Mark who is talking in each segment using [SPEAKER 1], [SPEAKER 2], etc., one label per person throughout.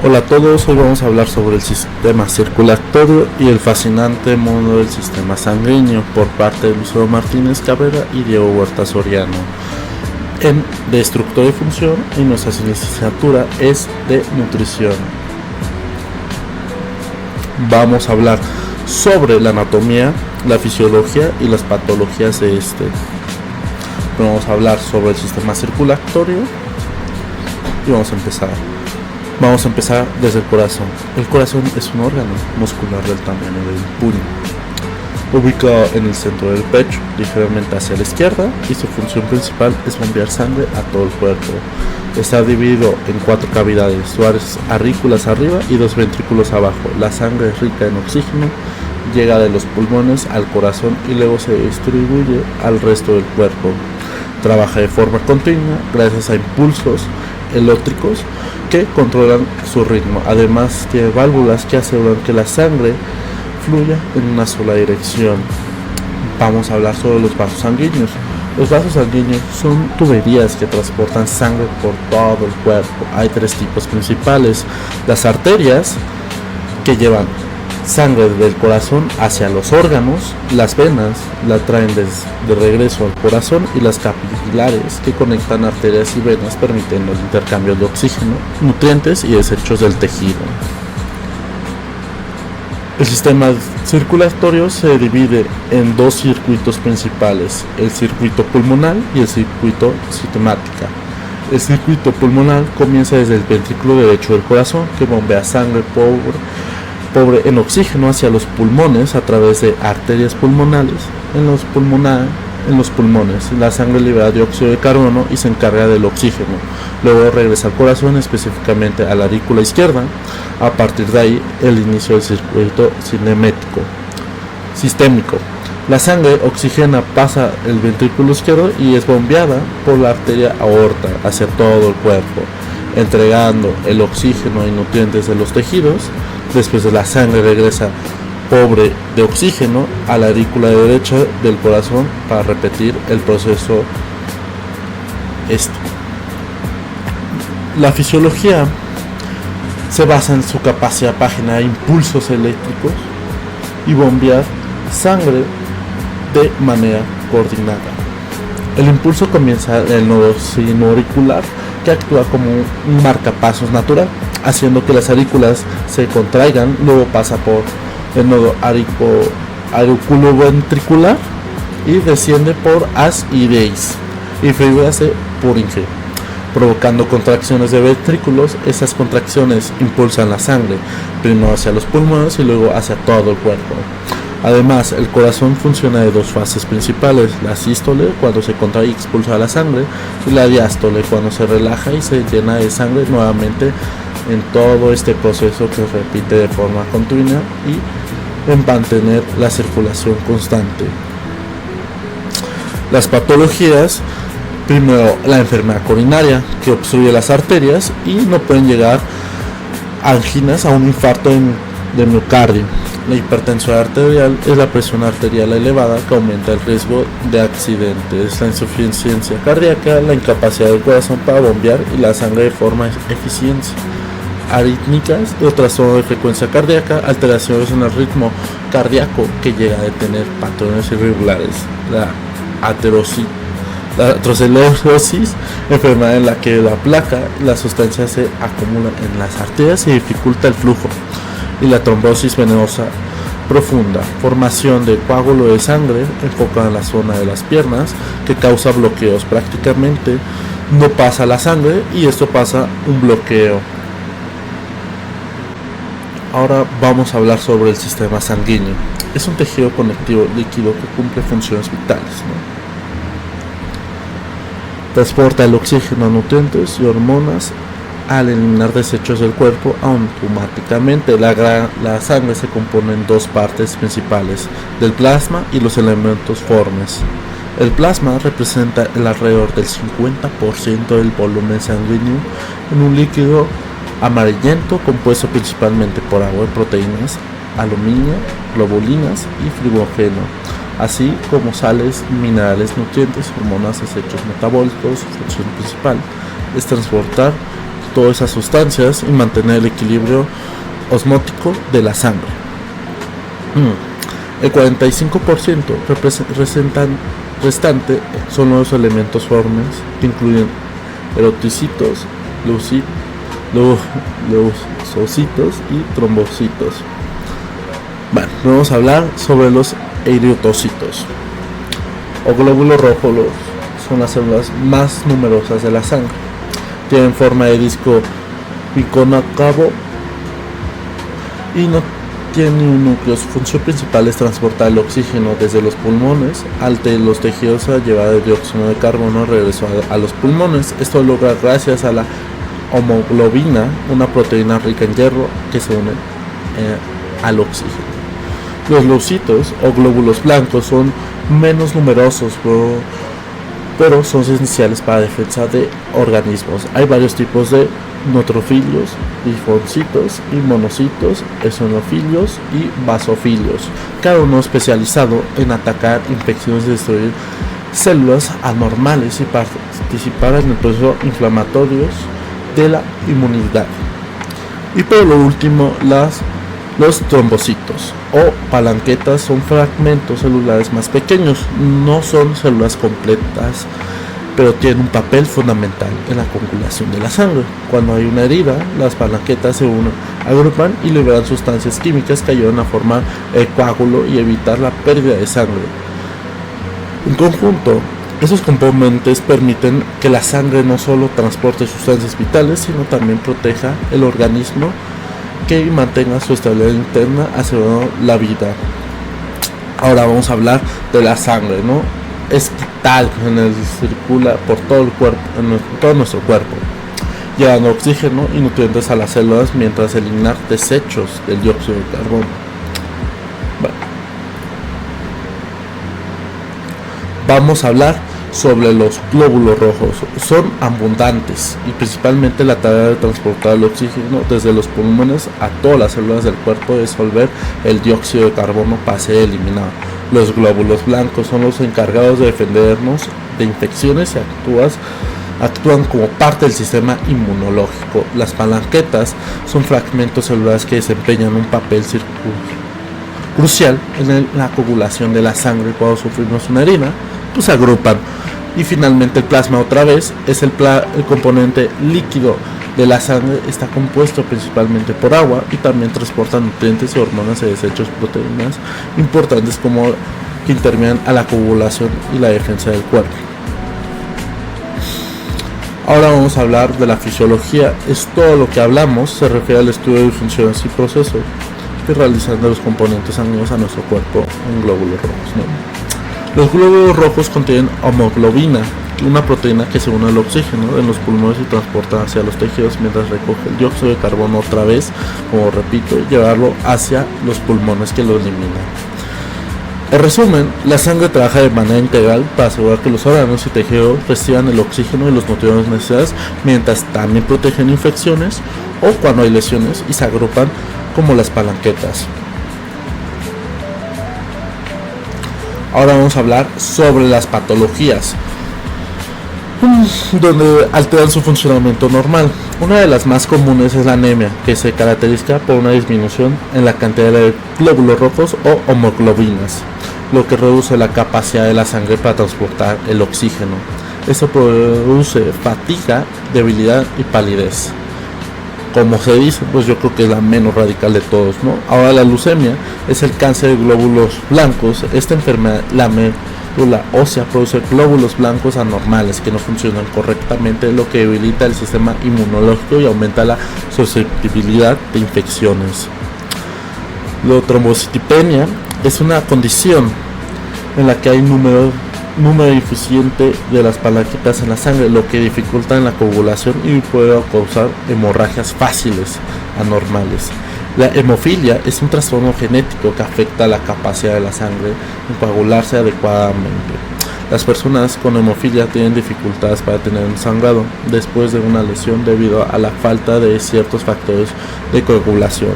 [SPEAKER 1] Hola a todos, hoy vamos a hablar sobre el sistema circulatorio y el fascinante mundo del sistema sanguíneo por parte de Lucero Martínez Cabrera y Diego Huerta Soriano de estructura y función, y nuestra licenciatura es de nutrición. Vamos a hablar sobre la anatomía, la fisiología y las patologías de este. Vamos a hablar sobre el sistema circulatorio y vamos a empezar desde el corazón. El corazón es un órgano muscular del tamaño del puño, ubicado en el centro del pecho, ligeramente hacia la izquierda, y su función principal es bombear sangre a todo el cuerpo. Está dividido en 4 cavidades, 2 aurículas arriba y 2 ventrículos abajo. La sangre rica en oxígeno llega de los pulmones al corazón y luego se distribuye al resto del cuerpo. Trabaja de forma continua gracias a impulsos eléctricos que controlan su ritmo. Además tiene válvulas que aseguran que la sangre fluya en una sola dirección. Vamos a hablar sobre los vasos sanguíneos. Los vasos sanguíneos son tuberías que transportan sangre por todo el cuerpo. Hay 3 tipos principales: las arterias, que llevan sangre del corazón hacia los órganos; las venas la traen de regreso al corazón; y las capilares, que conectan arterias y venas permitiendo el intercambio de oxígeno, nutrientes y desechos del tejido. El sistema circulatorio se divide en 2 circuitos principales: el circuito pulmonar y el circuito sistemática. El circuito pulmonar comienza desde el ventrículo derecho del corazón, que bombea sangre pobre en oxígeno hacia los pulmones a través de arterias pulmonares. En los pulmones la sangre libera dióxido de carbono y se encarga del oxígeno. Luego regresa al corazón, específicamente a la aurícula izquierda. A partir de ahí, el inicio del circuito sistémico. La sangre oxigena, pasa el ventrículo izquierdo y es bombeada por la arteria aorta hacia todo el cuerpo, entregando el oxígeno y nutrientes de los tejidos. Después de la sangre regresa pobre de oxígeno a la aurícula derecha del corazón para repetir el proceso. La fisiología se basa en su capacidad para generar impulsos eléctricos y bombear sangre de manera coordinada. El impulso comienza en el nodo sinoauricular, que actúa como un marcapasos natural, haciendo que las aurículas se contraigan. Luego pasa por el nodo auriculoventricular y desciende por as y deis y fibras de Purkinje, provocando contracciones de ventrículos. Esas contracciones impulsan la sangre primero hacia los pulmones y luego hacia todo el cuerpo. Además, el corazón funciona de 2 fases principales: la sístole, cuando se contrae y expulsa la sangre, y la diástole, cuando se relaja y se llena de sangre nuevamente. En todo este proceso, que se repite de forma continua y en mantener la circulación constante. Las patologías: primero, la enfermedad coronaria, que obstruye las arterias y no pueden llegar anginas a un infarto de miocardio. La hipertensión arterial es la presión arterial elevada, que aumenta el riesgo de accidentes. La insuficiencia cardíaca, la incapacidad del corazón para bombear y la sangre de forma eficiente. Arítmicas o trastorno de frecuencia cardíaca, alteraciones en el ritmo cardíaco que llega a detener patrones irregulares. La aterosclerosis, enfermedad en la que la placa, la sustancia se acumula en las arterias y dificulta el flujo. Y la trombosis venosa profunda, formación de coágulo de sangre enfocada en la zona de las piernas, que causa bloqueos. Prácticamente no pasa la sangre y esto pasa un bloqueo. Ahora vamos a hablar sobre el sistema sanguíneo. Es un tejido conectivo líquido que cumple funciones vitales, Transporta el oxígeno, nutrientes y hormonas al eliminar desechos del cuerpo. Automáticamente la sangre se compone en 2 partes principales: del plasma y los elementos formes. El plasma representa el alrededor del 50% del volumen sanguíneo, en un líquido amarillento compuesto principalmente por agua y proteínas, aluminio, globulinas y fibrógeno, así como sales, minerales, nutrientes, hormonas, desechos metabólicos. Su función principal es transportar todas esas sustancias y mantener el equilibrio osmótico de la sangre. El 45% restante son los elementos formes que incluyen eritrocitos, leucocitos y trombocitos. Bueno, vamos a hablar sobre los eritrocitos o glóbulos rojos. Son las células más numerosas de la sangre. Tienen forma de disco bicóncavo y no tienen ni un núcleo. Su función principal es transportar el oxígeno desde los pulmones al los tejidos a llevar el dióxido de carbono regreso a los pulmones. Esto lo logra gracias a la hemoglobina, una proteína rica en hierro que se une al oxígeno. Los leucocitos o glóbulos blancos son menos numerosos, pero son esenciales para la defensa de organismos. Hay varios tipos de neutrofilios, linfocitos y monocitos, eosinófilos y basófilos, cada uno especializado en atacar infecciones y destruir células anormales y participar en el proceso inflamatorio de la inmunidad. Y por lo último, los trombocitos o palanquetas son fragmentos celulares más pequeños, no son células completas, pero tienen un papel fundamental en la coagulación de la sangre. Cuando hay una herida, las palanquetas se agrupan y liberan sustancias químicas que ayudan a formar el coágulo y evitar la pérdida de sangre. En conjunto, esos componentes permiten que la sangre no solo transporte sustancias vitales, sino también proteja el organismo que mantenga su estabilidad interna, asegurando la vida. Ahora vamos a hablar de la sangre, ¿no? Es vital, circula por todo el cuerpo, en todo nuestro cuerpo, llevando oxígeno y nutrientes a las células mientras eliminar desechos del dióxido de carbono. Bueno, vamos a hablar sobre los glóbulos rojos. Son abundantes y principalmente la tarea de transportar el oxígeno desde los pulmones a todas las células del cuerpo y disolver el dióxido de carbono para ser eliminado. Los glóbulos blancos son los encargados de defendernos de infecciones y actúan como parte del sistema inmunológico. Las palanquetas son fragmentos celulares que desempeñan un papel crucial en la coagulación de la sangre. Cuando sufrimos una herida, pues se agrupan. Y finalmente el plasma, otra vez, es el componente líquido de la sangre. Está compuesto principalmente por agua y también transporta nutrientes y hormonas y desechos, proteínas importantes como que intervienen a la coagulación y la defensa del cuerpo. Ahora vamos a hablar de la fisiología. Es todo lo que hablamos se refiere al estudio de funciones y procesos que realizan de los componentes sanguíneos a nuestro cuerpo en glóbulos rojos, ¿no? Los glóbulos rojos contienen hemoglobina, una proteína que se une al oxígeno en los pulmones y transporta hacia los tejidos mientras recoge el dióxido de carbono otra vez, como repito, y llevarlo hacia los pulmones que lo eliminan. En resumen, la sangre trabaja de manera integral para asegurar que los órganos y tejidos reciban el oxígeno y los nutrientes necesarios, mientras también protegen infecciones o cuando hay lesiones y se agrupan como las palanquetas. Ahora vamos a hablar sobre las patologías, donde alteran su funcionamiento normal. Una de las más comunes es la anemia, que se caracteriza por una disminución en la cantidad de glóbulos rojos o hemoglobinas, lo que reduce la capacidad de la sangre para transportar el oxígeno. Esto produce fatiga, debilidad y palidez. Como se dice, pues yo creo que es la menos radical de todos, ¿no? Ahora la leucemia es el cáncer de glóbulos blancos. Esta enfermedad, la médula ósea, produce glóbulos blancos anormales que no funcionan correctamente, lo que debilita el sistema inmunológico y aumenta la susceptibilidad de infecciones. La trombocitopenia es una condición en la que hay número deficiente de las palanquetas en la sangre, lo que dificulta en la coagulación y puede causar hemorragias fáciles anormales. La hemofilia es un trastorno genético que afecta la capacidad de la sangre en coagularse adecuadamente. Las personas con hemofilia tienen dificultades para tener un sangrado después de una lesión debido a la falta de ciertos factores de coagulación.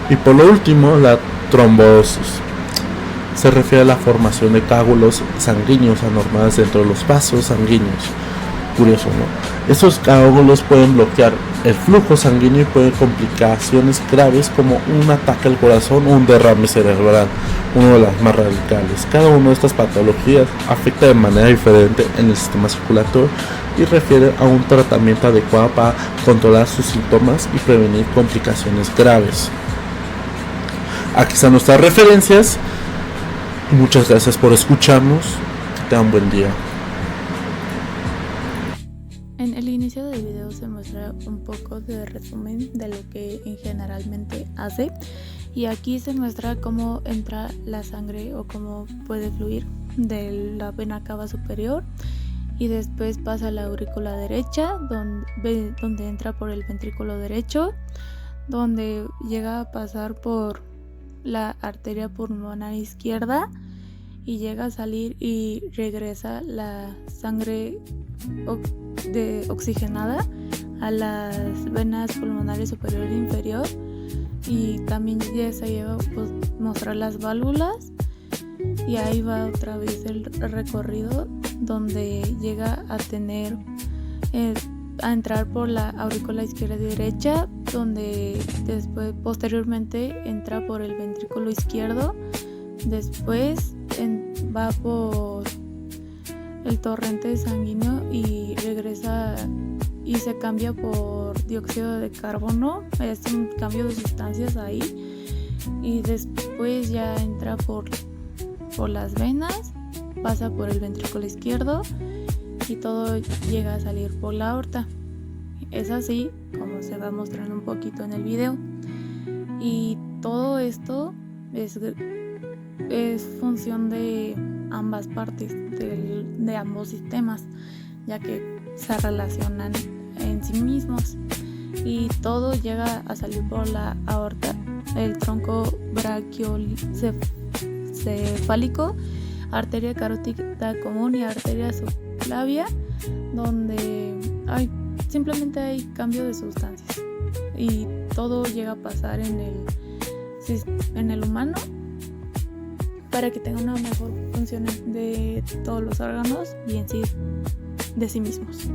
[SPEAKER 1] Y por lo último, la trombosis se refiere a la formación de coágulos sanguíneos anormales dentro de los vasos sanguíneos. Curioso, ¿no? Estos coágulos pueden bloquear el flujo sanguíneo y pueden complicaciones graves como un ataque al corazón o un derrame cerebral, una de las más radicales. Cada una de estas patologías afecta de manera diferente en el sistema circulatorio y refiere a un tratamiento adecuado para controlar sus síntomas y prevenir complicaciones graves. Aquí están nuestras referencias. Muchas gracias por escucharnos. Que tengan un buen día.
[SPEAKER 2] En el inicio del video se muestra un poco de resumen de lo que generalmente hace, y aquí se muestra cómo entra la sangre o cómo puede fluir de la vena cava superior y después pasa a la aurícula derecha, donde entra por el ventrículo derecho, donde llega a pasar por la arteria pulmonar izquierda y llega a salir y regresa la sangre oxigenada a las venas pulmonares superior e inferior, y también ya se lleva a mostrar las válvulas, y ahí va otra vez el recorrido donde llega a tener a entrar por la aurícula izquierda y derecha, donde después posteriormente entra por el ventrículo izquierdo, después va por el torrente sanguíneo y regresa y se cambia por dióxido de carbono. Es un cambio de sustancias ahí, y después ya entra por las venas, pasa por el ventrículo izquierdo y todo llega a salir por la aorta. Es así como se va mostrando un poquito en el video, y todo esto es función de ambas partes, de ambos sistemas, ya que se relacionan en sí mismos, y todo llega a salir por la aorta, el tronco brachiocefálico, arteria carótida común y arteria subclavia, donde simplemente hay cambio de sustancias, y todo llega a pasar en el humano para que tenga una mejor función de todos los órganos y en sí de sí mismos.